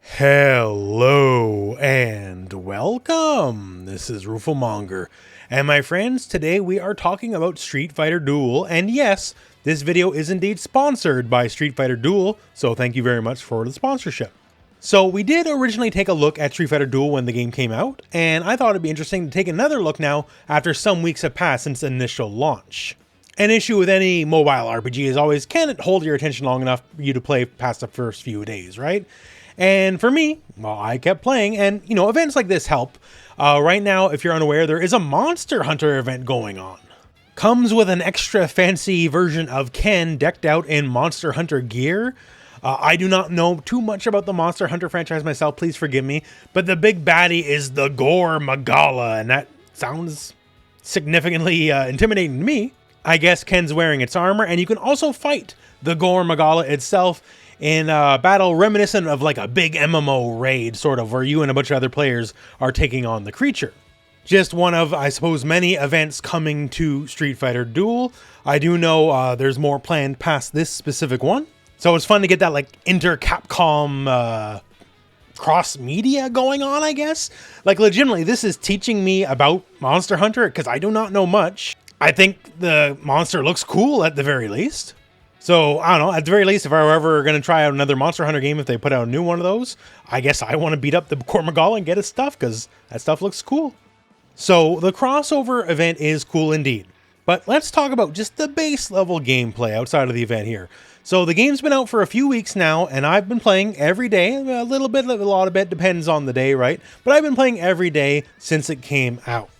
Hello and welcome. This is rooflemonger, and my friends, today we are talking about Street Fighter Duel, and yes, this video is indeed sponsored by Street Fighter Duel, so thank you very much for the sponsorship. So we did originally take a look at Street Fighter Duel when the game came out, and I thought it'd be interesting to take another look now after some weeks have passed since initial launch. An issue with any mobile RPG is always, can it hold your attention long enough for you to play past the first few days, right? And for me, well, I kept playing, and events like this help. Right now, if you're unaware, there is a Monster Hunter event going on. Comes with an extra fancy version of Ken decked out in Monster Hunter gear. I do not know too much about the Monster Hunter franchise myself, please forgive me, but the big baddie is the Gore Magala, and that sounds significantly intimidating to me. I guess Ken's wearing its armor, and you can also fight the Gore Magala itself in a battle reminiscent of like a big MMO raid, sort of, where you and a bunch of other players are taking on the creature. Just one of, I suppose, many events coming to Street Fighter Duel. I do know there's more planned past this specific one. So it's fun to get that like inter-Capcom cross-media going on, I guess. Like legitimately, this is teaching me about Monster Hunter because I do not know much. I think the monster looks cool at the very least. So, I don't know, at the very least, if I were ever going to try out another Monster Hunter game, if they put out a new one of those, I guess I want to beat up the Gore Magala and get his stuff, because that stuff looks cool. So, the crossover event is cool indeed. But let's talk about just the base level gameplay outside of the event here. So, the game's been out for a few weeks now, and I've been playing every day. A little bit, a lot of it, depends on the day, right? But I've been playing every day since it came out.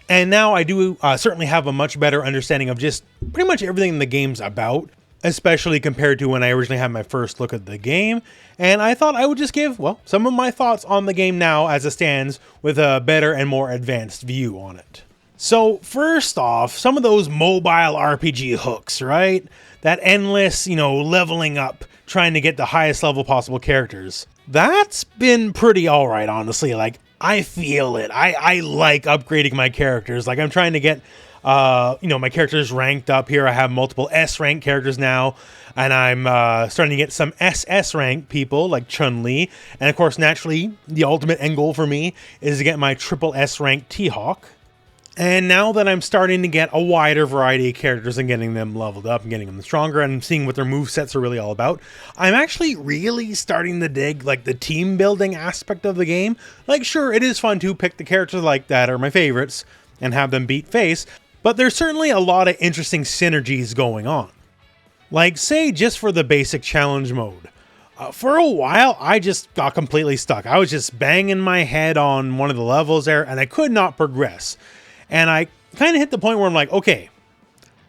And now I do certainly have a much better understanding of just pretty much everything the game's about, especially compared to when I originally had my first look at the game. And I thought I would just give, well, some of my thoughts on the game now as it stands with a better and more advanced view on it. So first off, some of those mobile RPG hooks, right? That endless, leveling up, trying to get the highest level possible characters. That's been pretty alright, honestly. Like, I feel it. I like upgrading my characters. Like, I'm trying to get my characters ranked up here. I have multiple S rank characters now, and I'm starting to get some SS rank people like Chun-Li. And of course, naturally, the ultimate end goal for me is to get my triple S rank T-Hawk. And now that I'm starting to get a wider variety of characters and getting them leveled up and getting them stronger and seeing what their movesets are really all about, I'm actually really starting to dig like the team building aspect of the game. Like, sure, it is fun to pick the characters like that are my favorites and have them beat face, but there's certainly a lot of interesting synergies going on. Like, say, just for the basic challenge mode. For a while, I just got completely stuck. I was just banging my head on one of the levels there, and I could not progress. And I kind of hit the point where I'm like, okay,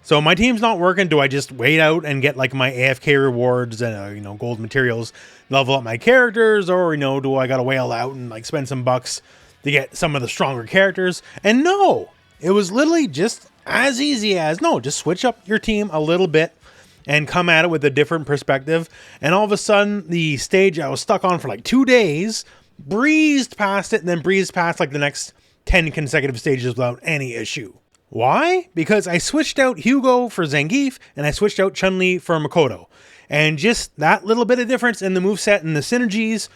so my team's not working. Do I just wait out and get like my AFK rewards and, gold materials, level up my characters? Or, do I got to whale out and like spend some bucks to get some of the stronger characters? And no, it was literally just as easy as, no, just switch up your team a little bit and come at it with a different perspective. And all of a sudden, the stage I was stuck on for like 2 days, breezed past it and then breezed past like the next 10 consecutive stages without any issue. Why? Because I switched out Hugo for Zangief and I switched out Chun-Li for Makoto. And just that little bit of difference in the moveset and the synergies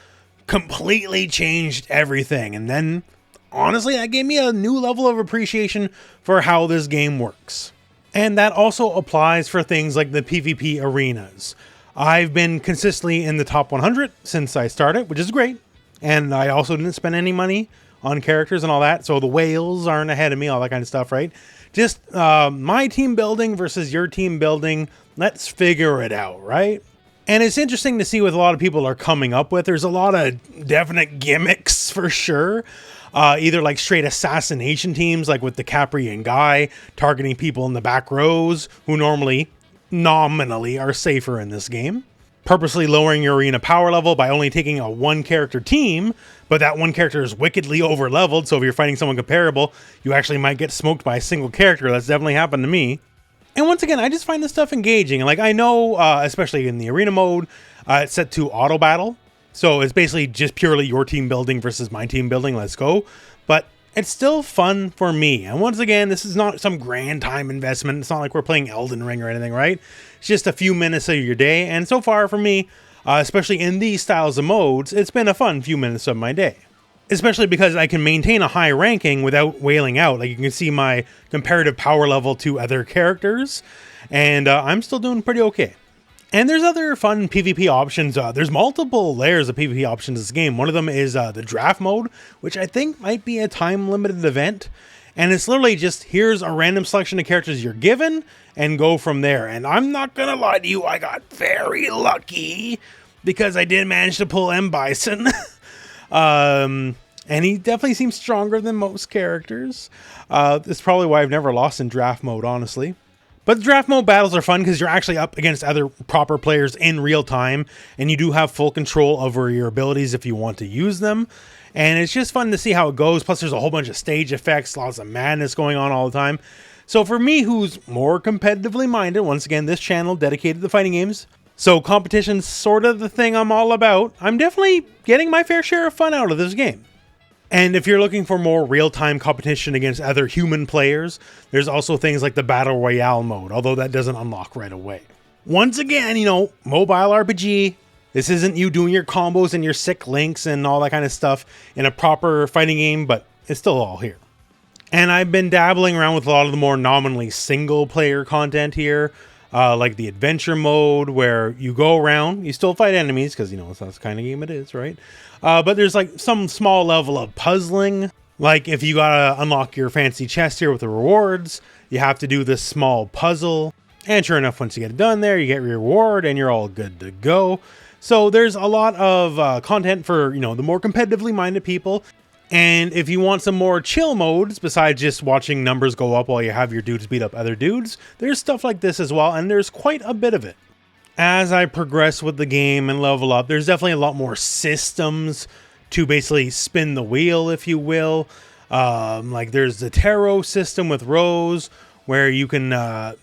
completely changed everything. And then, honestly, that gave me a new level of appreciation for how this game works. And that also applies for things like the PvP arenas. I've been consistently in the top 100 since I started, which is great. And I also didn't spend any money on characters and all that, so the whales aren't ahead of me, all that kind of stuff, right? Just my team building versus your team building, let's figure it out, right? And it's interesting to see what a lot of people are coming up with. There's a lot of definite gimmicks for sure. Either like straight assassination teams, like with the Capri and Guy, targeting people in the back rows, who normally, nominally, are safer in this game. Purposely lowering your arena power level by only taking a one character team, but that one character is wickedly over leveled, so if you're fighting someone comparable, you actually might get smoked by a single character. That's definitely happened to me. And once again, I just find this stuff engaging. Like, I know, especially in the arena mode, it's set to auto battle, so it's basically just purely your team building versus my team building, let's go. But it's still fun for me. And once again, this is not some grand time investment. It's not like we're playing Elden Ring or anything, right? It's just a few minutes of your day. And so far for me, especially in these styles of modes, it's been a fun few minutes of my day. Especially because I can maintain a high ranking without wailing out. Like, you can see my comparative power level to other characters, and I'm still doing pretty okay. And there's other fun PvP options. There's multiple layers of PvP options in this game. One of them is the draft mode, which I think might be a time-limited event. And it's literally just, here's a random selection of characters you're given, and go from there. And I'm not gonna lie to you, I got very lucky, because I did manage to pull M. Bison. And he definitely seems stronger than most characters. That's probably why I've never lost in draft mode, honestly. But the draft mode battles are fun because you're actually up against other proper players in real time, and you do have full control over your abilities if you want to use them. And it's just fun to see how it goes. Plus, there's a whole bunch of stage effects, lots of madness going on all the time. So for me, who's more competitively minded, once again, this channel dedicated to fighting games, so competition's sort of the thing I'm all about, I'm definitely getting my fair share of fun out of this game. And if you're looking for more real-time competition against other human players, there's also things like the Battle Royale mode, although that doesn't unlock right away. Once again, you know, mobile RPG, this isn't you doing your combos and your sick links and all that kind of stuff in a proper fighting game, but it's still all here. And I've been dabbling around with a lot of the more nominally single-player content here, like the adventure mode, where you go around, you still fight enemies, because, you know, that's the kind of game it is, right? But there's like some small level of puzzling. Like if you gotta unlock your fancy chest here with the rewards, you have to do this small puzzle. And sure enough, once you get it done there, you get your reward and you're all good to go. So there's a lot of content for, you know, the more competitively minded people. And if you want some more chill modes, besides just watching numbers go up while you have your dudes beat up other dudes, there's stuff like this as well, and there's quite a bit of it. As I progress with the game and level up, there's definitely a lot more systems to basically spin the wheel, if you will. Like there's the tarot system with rows, where you can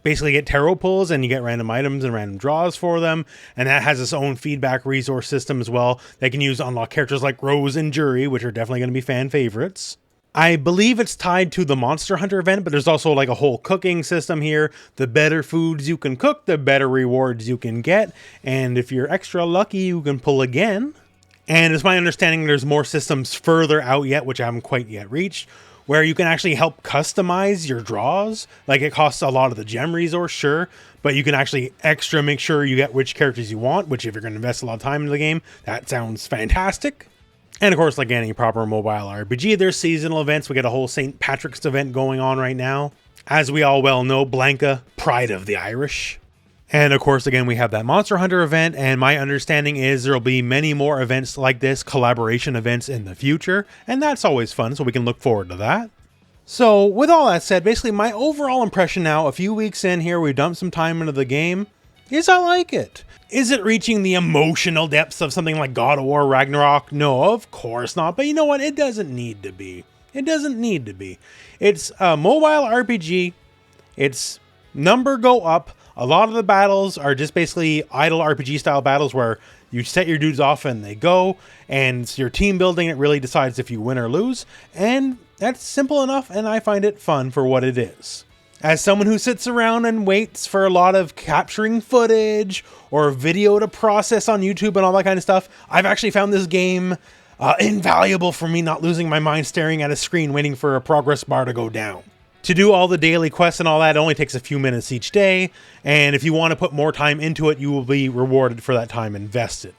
basically get tarot pulls and you get random items and random draws for them. And that has its own feedback resource system as well. They can use to unlock characters like Rose and Jury, which are definitely going to be fan favorites. I believe it's tied to the Monster Hunter event, but there's also like a whole cooking system here. The better foods you can cook, the better rewards you can get. And if you're extra lucky, you can pull again. And it's my understanding there's more systems further out yet, which I haven't quite yet reached, where you can actually help customize your draws. Like it costs a lot of the gem resource, sure, but you can actually extra make sure you get which characters you want, which if you're going to invest a lot of time into the game, that sounds fantastic. And of course, like any proper mobile RPG, there's seasonal events. We got a whole St. Patrick's event going on right now. As we all well know, Blanca, Pride of the Irish. And of course, again, we have that Monster Hunter event, and my understanding is there'll be many more events like this, collaboration events in the future, and that's always fun, so we can look forward to that. So, with all that said, basically my overall impression now, a few weeks in here, we've dumped some time into the game, is I like it. Is it reaching the emotional depths of something like God of War Ragnarok? No, of course not, but you know what? It doesn't need to be. It doesn't need to be. It's a mobile RPG, it's number go up. A lot of the battles are just basically idle RPG style battles where you set your dudes off and they go, and it's your team building that really decides if you win or lose, and that's simple enough, and I find it fun for what it is. As someone who sits around and waits for a lot of capturing footage or video to process on YouTube and all that kind of stuff, I've actually found this game invaluable for me, not losing my mind staring at a screen waiting for a progress bar to go down. To do all the daily quests and all that, it only takes a few minutes each day, and if you want to put more time into it, you will be rewarded for that time invested.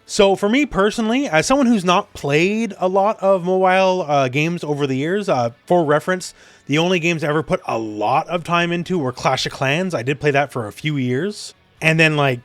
So for me personally, as someone who's not played a lot of mobile games over the years, for reference, the only games I ever put a lot of time into were Clash of Clans. I did play that for a few years, and then like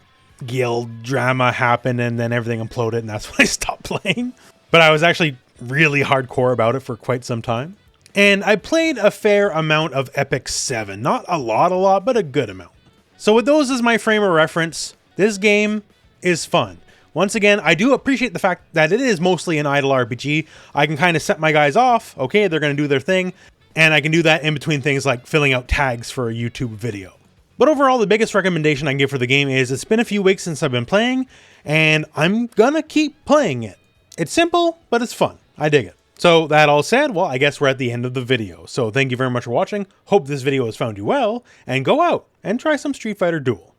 guild drama happened and then everything imploded, and that's when I stopped playing. But I was actually really hardcore about it for quite some time. And I played a fair amount of Epic 7. Not a lot, but a good amount. So with those as my frame of reference, this game is fun. Once again, I do appreciate the fact that it is mostly an idle RPG. I can kind of set my guys off. Okay, they're going to do their thing. And I can do that in between things like filling out tags for a YouTube video. But overall, the biggest recommendation I can give for the game is it's been a few weeks since I've been playing, and I'm gonna keep playing it. It's simple, but it's fun. I dig it. So that all said, well, I guess we're at the end of the video. So thank you very much for watching. Hope this video has found you well, and go out and try some Street Fighter Duel.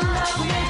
love me.